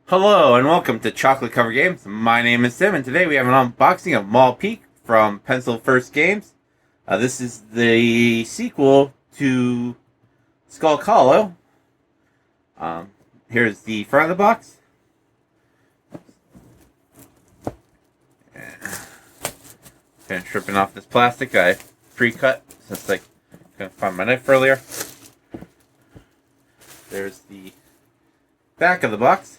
Hello and welcome to Chocolate Cover Games. My name is Tim, and today we have an unboxing of Maul from Pencil First Games. This is the sequel to Skull Hollow. Here's the front of the box. Finish stripping off this plastic I pre-cut since I couldn't find my knife earlier. There's the back of the box.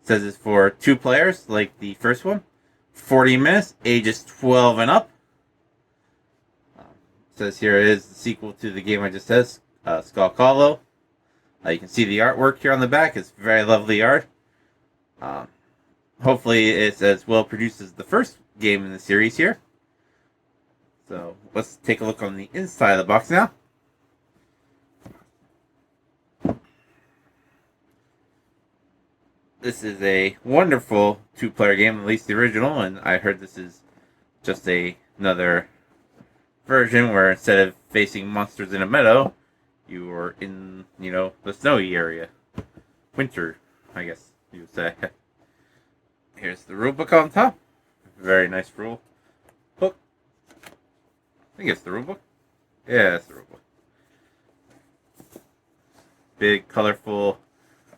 It says it's for 2 players, like the first one. 40 minutes, ages 12 and up. It says here it is the sequel to the game I just said, Skull Hollow. You can see the artwork here on the back. It's very lovely art. Hopefully it's as well produced as the first game in the series here. So let's take a look on the inside of the box now. This is a wonderful 2-player game, at least the original, and I heard this is just another version where instead of facing monsters in a meadow, you are in, the snowy area. Winter, I guess you would say. Here's the rule book on top. Very nice rule book. I think it's the rule book. Yeah, it's the rule book. Big, colorful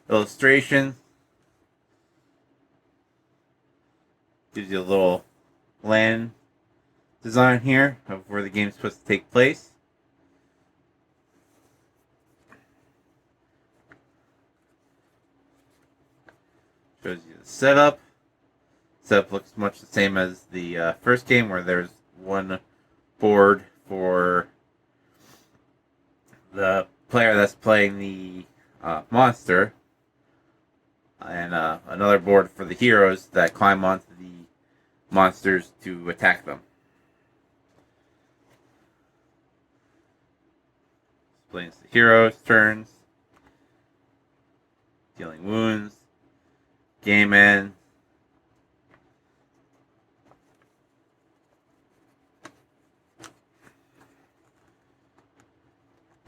illustrations. Gives you a little land design here of where the game's supposed to take place. Shows you the setup. Setup looks much the same as the first game, where there's one board for the player that's playing the monster, and another board for the heroes that climb onto the monsters to attack them. Explains the heroes' turns, dealing wounds, game end,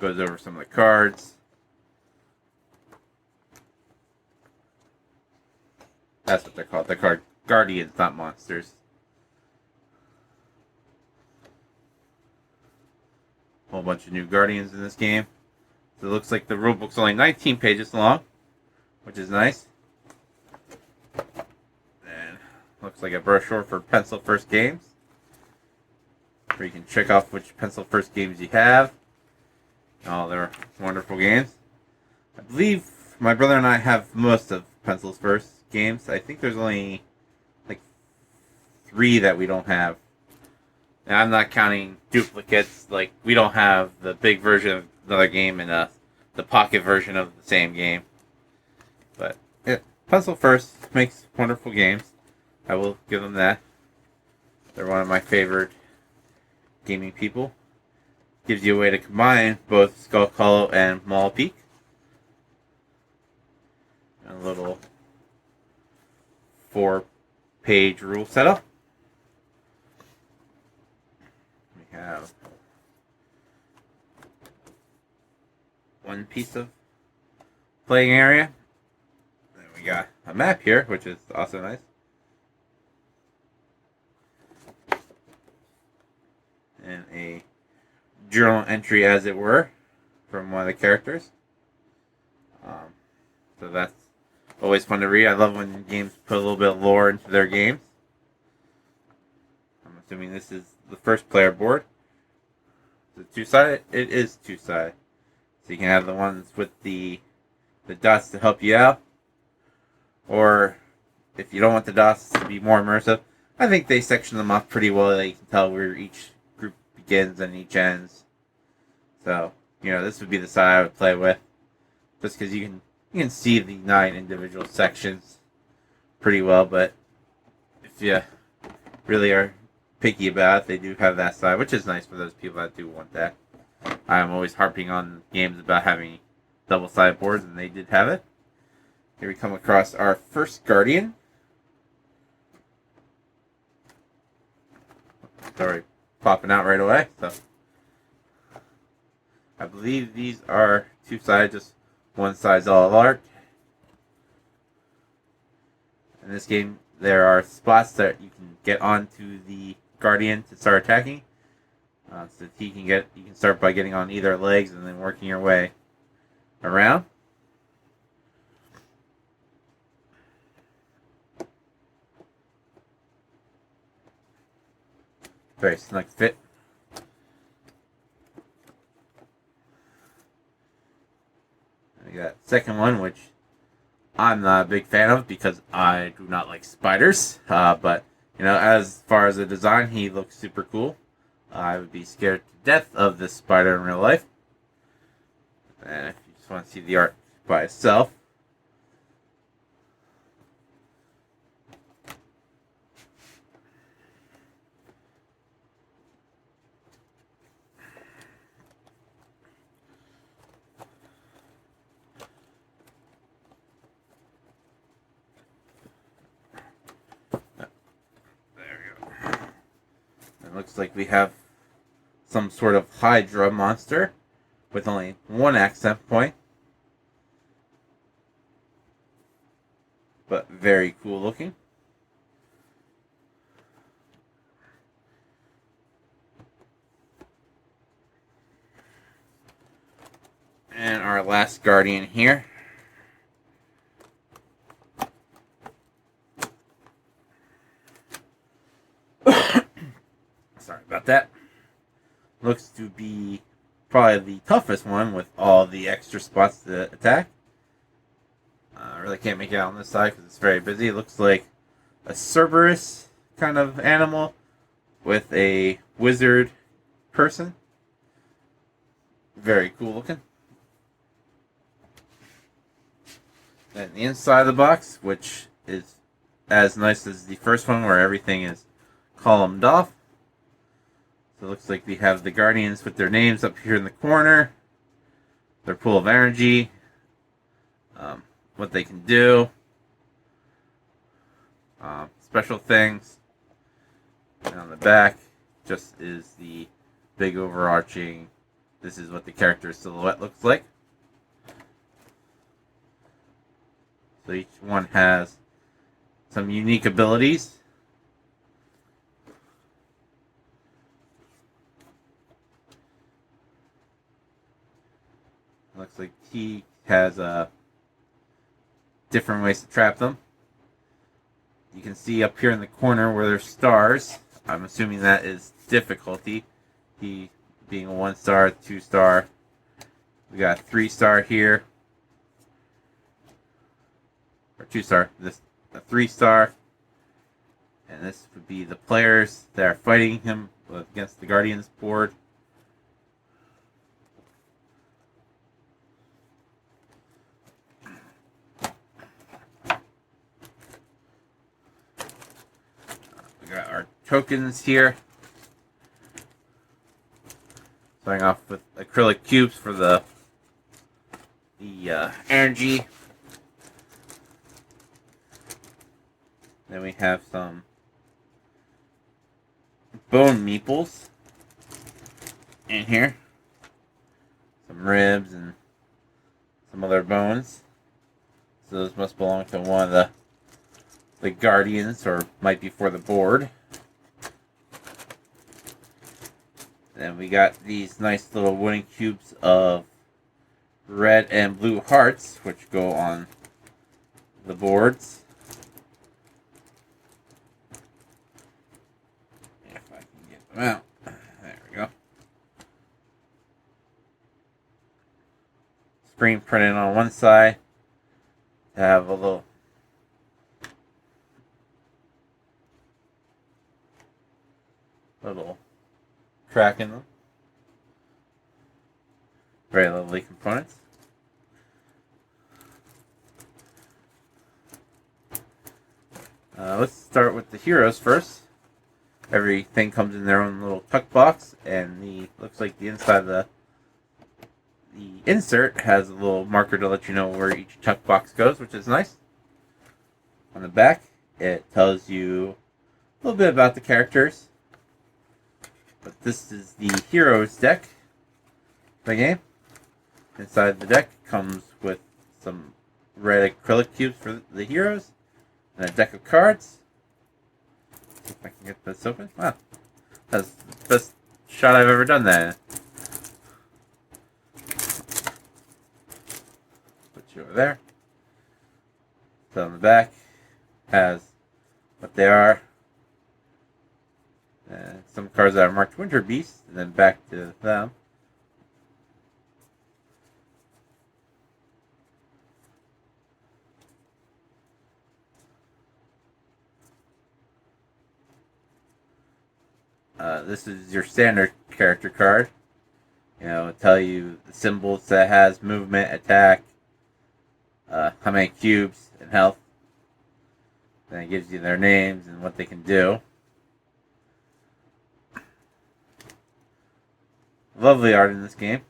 goes over some of the cards. That's what they're called. They're called guardians, not monsters. Whole bunch of new guardians in this game. So it looks like the rulebook's only 19 pages long, which is nice. And looks like a brochure for Pencil First Games, where you can check off which Pencil First games you have. Oh, they're wonderful games. I believe my brother and I have most of Pencil's First games. I think there's only like 3 that we don't have. And I'm not counting duplicates. Like, we don't have the big version of another game and the pocket version of the same game. But yeah, Pencil First makes wonderful games. I will give them that. They're one of my favorite gaming people. Gives you a way to combine both Skull Hollow and Maul Peak. And a little 4-page rule setup. We have one piece of playing area. Then we got a map here, which is also nice. And a journal entry, as it were, from one of the characters. So that's always fun to read. I love when games put a little bit of lore into their games. I'm assuming this is the first player board. Is it 2-sided? It is 2-sided. So you can have the ones with the dots to help you out. Or if you don't want the dots to be more immersive, I think they section them off pretty well. That you can tell where each group begins and each ends. So, this would be the side I would play with. Just because you can see the 9 individual sections pretty well, but if you really are picky about it, they do have that side, which is nice for those people that do want that. I'm always harping on games about having double-sided boards, and they did have it. Here we come across our first Guardian. Sorry, popping out right away. So I believe these are 2 sides, just one side's all art, In this game, there are spots that you can get onto the Guardian to start attacking. So that you can start by getting on either legs and then working your way around. Very snug fit. We got second one, which I'm not a big fan of because I do not like spiders. But as far as the design, he looks super cool. I would be scared to death of this spider in real life. And if you just want to see the art by itself, it looks like we have some sort of Hydra monster with only one accent point. But very cool looking. And our last Guardian here. Sorry about that. Looks to be probably the toughest one with all the extra spots to attack. I really can't make it out on this side because it's very busy. It looks like a Cerberus kind of animal with a wizard person. Very cool looking. And the inside of the box, which is as nice as the first one where everything is columned off. So it looks like we have the Guardians with their names up here in the corner. Their pool of energy. What they can do. Special things. And on the back just is the big overarching, this is what the character's silhouette looks like. So each one has some unique abilities. Looks like he has different ways to trap them. You can see up here in the corner where there's stars. I'm assuming that is difficulty. He being a 1-star, 2-star. We got a 3-star here. Or 2-star. This a 3-star. And this would be the players that are fighting him against the Guardians board. We got our tokens here. Starting off with acrylic cubes for the energy. Then we have some bone meeples in here. Some ribs and some other bones. So those must belong to one of the Guardians, or might be for the board. Then we got these nice little wooden cubes of red and blue hearts, which go on the boards. If I can get them out. There we go. Screen printed on one side to have a little crack in them. Very lovely components. Let's start with the heroes first. Everything comes in their own little tuck box, and looks like the inside of the insert has a little marker to let you know where each tuck box goes, which is nice. On the back, it tells you a little bit about the characters. But this is the heroes deck of the game. Inside the deck comes with some red acrylic cubes for the heroes, And a deck of cards. See if I can get this open. Wow. That's the best shot I've ever done that. Put you over there. So on the back has what they are. And some cards that are marked Winter Beast, and then back to them. This is your standard character card. It'll tell you the symbols that it has, movement, attack, how many cubes, and health. Then it gives you their names and what they can do. Lovely art in this game.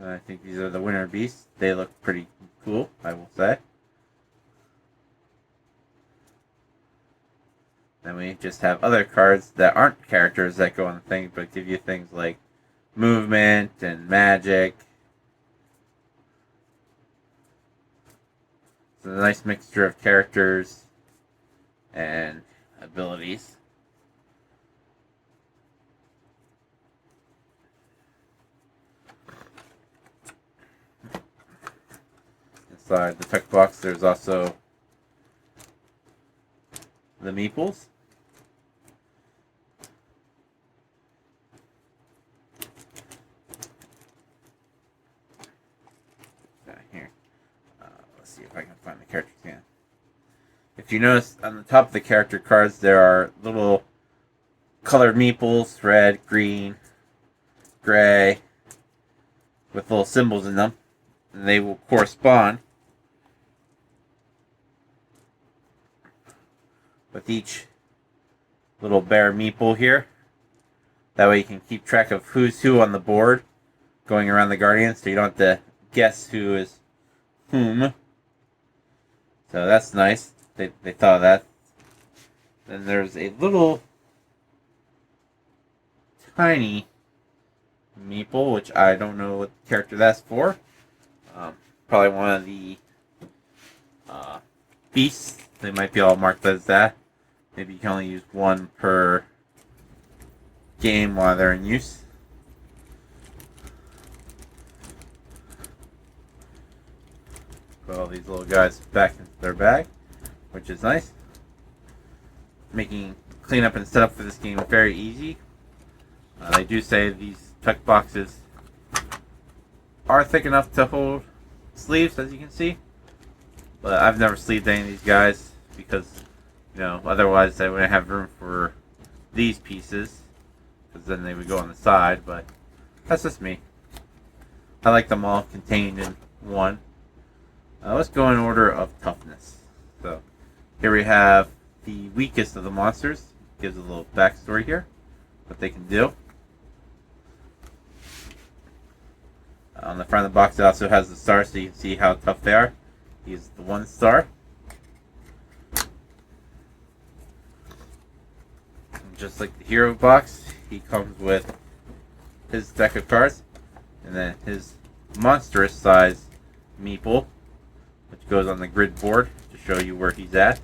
I think these are the Winter Beasts. They look pretty cool, I will say. Then we just have other cards that aren't characters that go on the thing, but give you things like movement and magic. It's a nice mixture of characters and abilities. Inside the tech box, there's also the meeples. Here. Let's see if I can find the characters again. If you notice on the top of the character cards, there are little colored meeples, red, green, gray, with little symbols in them. And they will correspond with each little bear meeple here. That way you can keep track of who's who on the board going around the Guardians, so you don't have to guess who is whom. So that's nice. They thought of that. Then there's a little tiny meeple, which I don't know what character that's for. Probably one of the beasts. They might be all marked as that. Maybe you can only use one per game while they're in use. Put all these little guys back into their bag, which is nice. Making cleanup and setup for this game very easy. They do say these tuck boxes are thick enough to hold sleeves, as you can see. But I've never sleeved any of these guys because, otherwise I wouldn't have room for these pieces, because then they would go on the side. But that's just me. I like them all contained in one. Let's go in order of toughness. So here we have the weakest of the monsters. Gives a little backstory here, what they can do. On the front of the box, it also has the star, so you can see how tough they are. He's the 1 star. And just like the hero box, he comes with his deck of cards, and then his monstrous size meeple, which goes on the grid board to show you where he's at.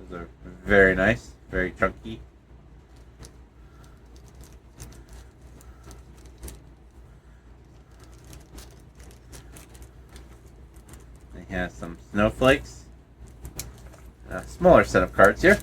Those are very nice, very chunky. He has some snowflakes. A smaller set of cards here.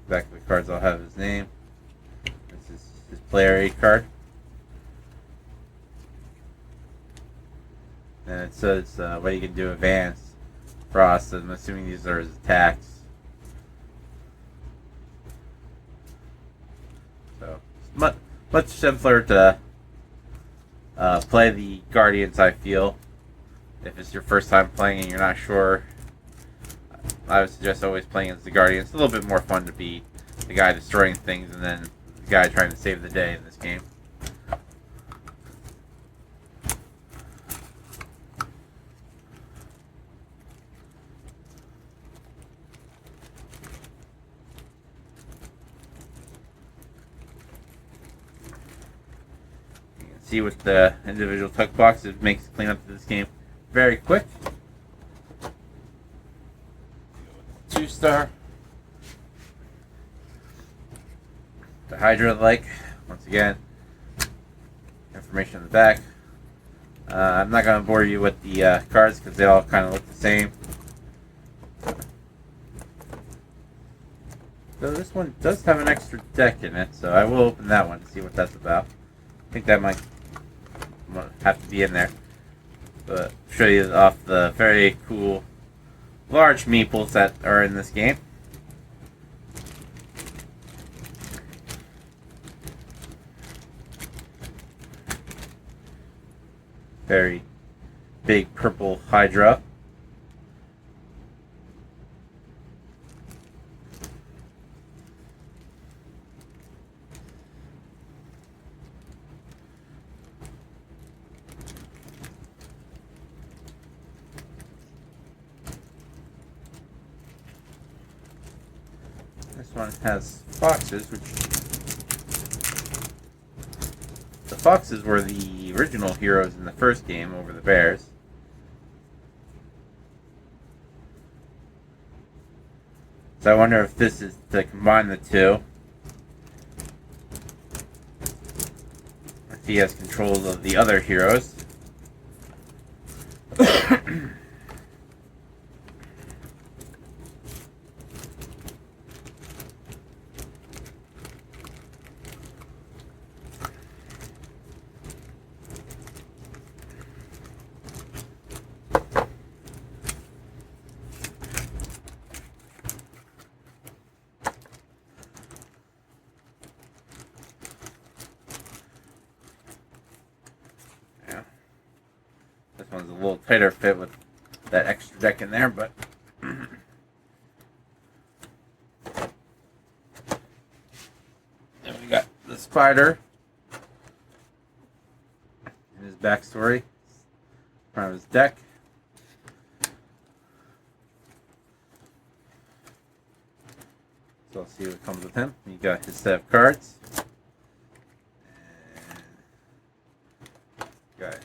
Back of the cards I'll have his name. This is his player aid card. And it says what you can do advanced. Frost, I'm assuming these are his attacks. So, it's much simpler to play the Guardians, I feel. If it's your first time playing and you're not sure, I would suggest always playing as the Guardians. It's a little bit more fun to be the guy destroying things and then the guy trying to save the day in this game. see with the individual tuck box, it makes cleanup of this game very quick. 2-star. The Hydra like, once again, information on the back. I'm not going to bore you with the cards because they all kind of look the same. So this one does have an extra deck in it, so I will open that one to see what that's about. I think that might have to be in there. But I'll show you off the very cool large meeples that are in this game. Very big purple Hydra. This one has foxes, which the foxes were the original heroes in the first game over the bears. So I wonder if this is to combine the two. If he has control of the other heroes. This one's a little tighter fit with that extra deck in there, but then we got the spider and his backstory, front of his deck. So I'll see what comes with him. You got his set of cards. And got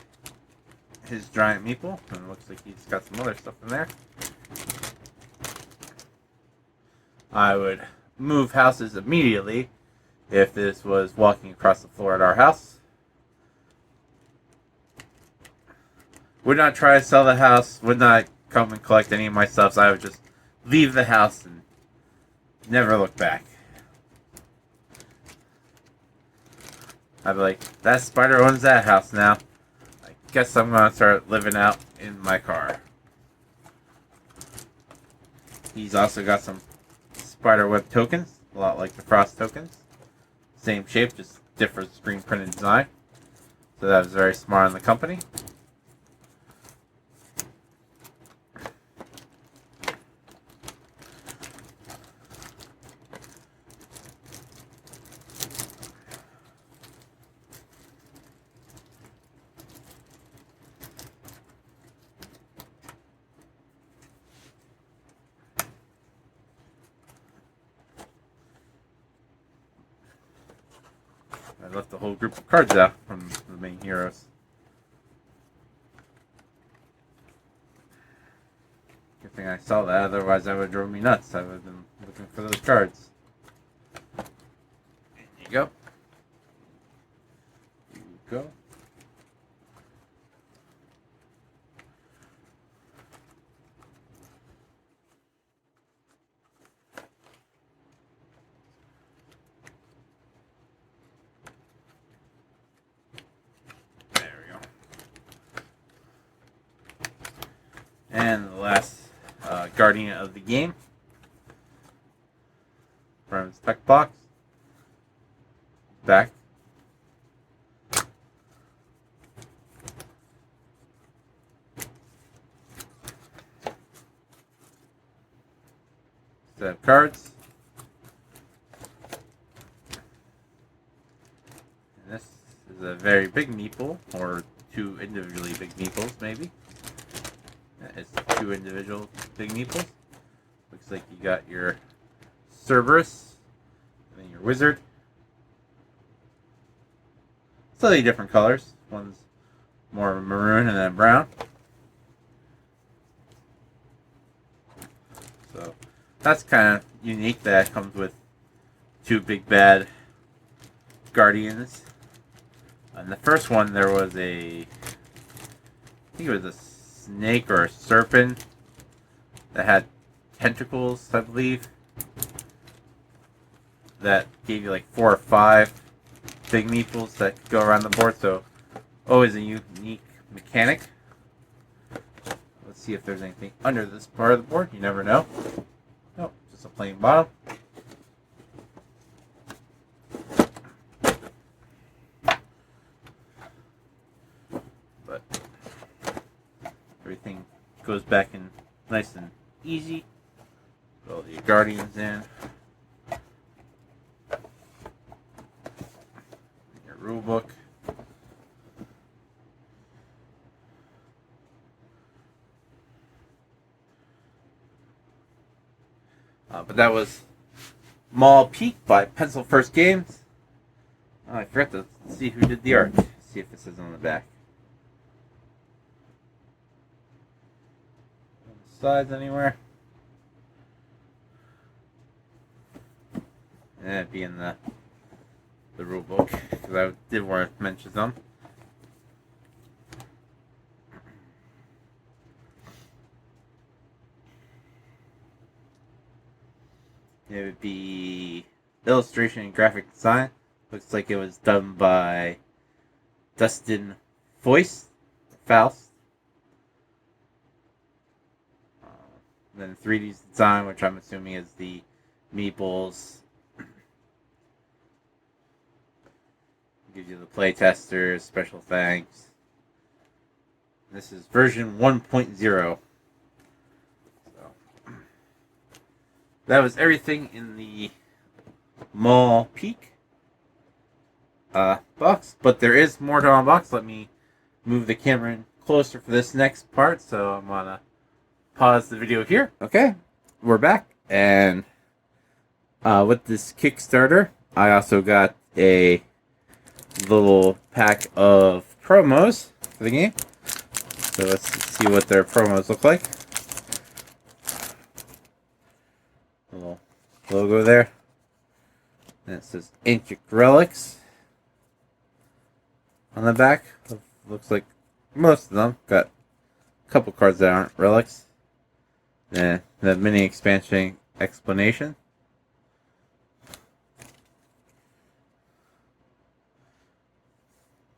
his giant meeple, and it looks like he's got some other stuff in there. I would move houses immediately if this was walking across the floor at our house. Would not try to sell the house, would not come and collect any of my stuff, so I would just leave the house and never look back. I'd be like, that spider owns that house now. Guess I'm gonna start living out in my car. He's also got some spiderweb tokens, a lot like the frost tokens. Same shape, just different screen printed design. So that was very smart on the company. I left a whole group of cards out from the main heroes. Good thing I saw that, otherwise that would have drove me nuts. I would have been looking for those cards. There you go. There you go. And the last Guardian of the game from his tech box. Back. Set of cards. And this is a very big meeple, or two individually big meeples, maybe. It's two individual big meeples. Looks like you got your Cerberus and then your Wizard. Slightly different colors, One's more maroon and then brown. So that's kind of unique that it comes with two big bad guardians. In the first one, there was I think it was a snake or a serpent that had tentacles, I believe, that gave you like 4 or 5 big meeples that could go around the board. So always a unique mechanic. Let's see if there's anything under this part of the board. You never know. Nope, just a plain bottom. But everything goes back in nice and easy. Put all the guardians in. Your rule book. But that was Maul Peak by Pencil First Games. I forgot to see who did the art. See if it says on the back. On the sides anywhere. And it'd be in the rule book because I did want to mention them. It would be illustration and graphic design. Looks like it was done by Dustin Faust. Then 3D design, which I'm assuming is the meeples. Gives you the playtesters, special thanks. This is version 1.0. That was everything in the Maul Peak box, but there is more to unbox. Let me move the camera in closer for this next part, so I'm gonna pause the video here. Okay, we're back, and with this Kickstarter, I also got a little pack of promos for the game. So let's see what their promos look like. Little logo there. And it says Ancient Relics on the back. Looks like most of them. Got a couple cards that aren't relics. Then the mini expansion explanation.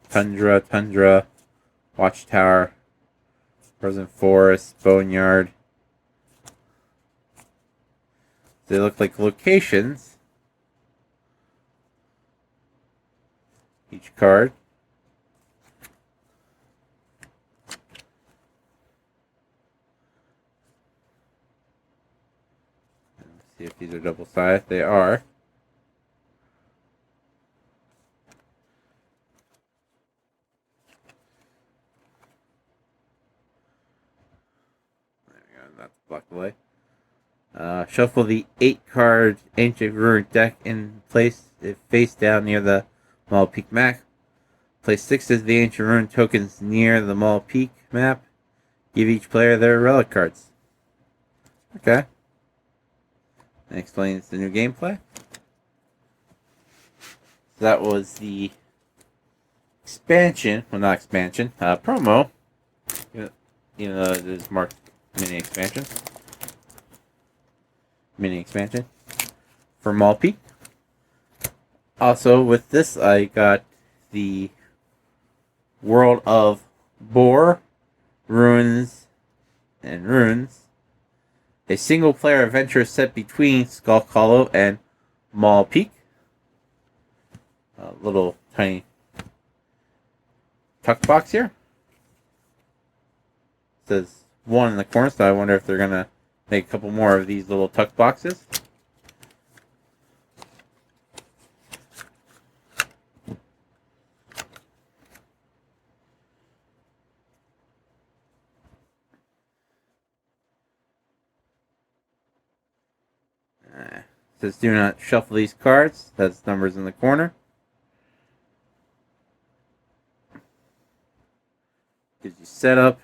Tundra, Watchtower, Frozen Forest, Boneyard. They look like locations. Each card. Let's see if these are double-sided. They are. There we go. That's blocked away. Shuffle the 8-card Ancient Ruin deck in place face down near the Maul Peak map. Place 6 of the Ancient Ruin tokens near the Maul Peak map. Give each player their relic cards. Okay. That explains the new gameplay. So that was the expansion. Well, not expansion. Promo. Even though it is marked mini expansion. Mini expansion for Maul Peak. Also, with this, I got the World of Boar, Ruins, and Runes. A single-player adventure set between Skulk Hollow and Maul Peak. A little tiny tuck box here. It says 1 in the corner, so I wonder if they're going to make a couple more of these little tuck boxes. It says do not shuffle these cards. That's numbers in the corner. Gives you setup.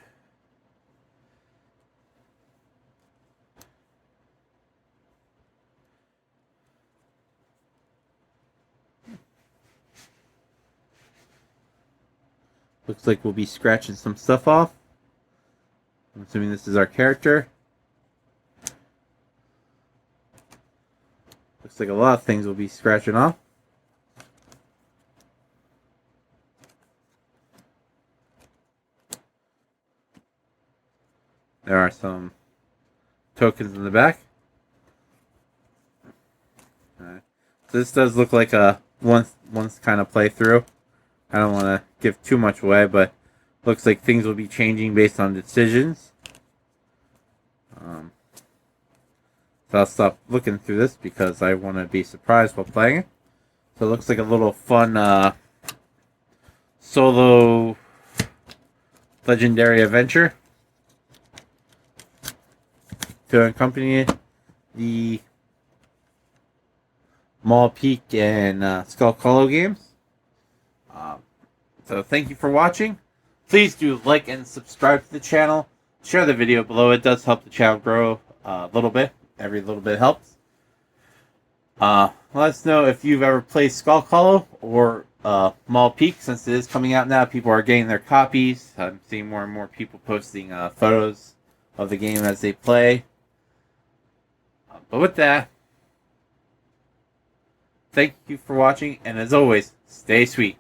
Looks like we'll be scratching some stuff off. I'm assuming this is our character. Looks like a lot of things will be scratching off. There are some tokens in the back. Alright. So this does look like a once kind of playthrough. I don't want to give too much away, but looks like things will be changing based on decisions. So I'll stop looking through this because I want to be surprised while playing it. So it looks like a little fun solo legendary adventure to accompany the Maul Peak and Skull Hollow games. So thank you for watching. Please do like and subscribe to the channel. Share the video below. It does help the channel grow a little bit. Every little bit helps. Let us know if you've ever played Skull Hollow or Maul Peak. Since it is coming out now, people are getting their copies. I'm seeing more and more people posting photos of the game as they play. But with that, thank you for watching, and as always, stay sweet.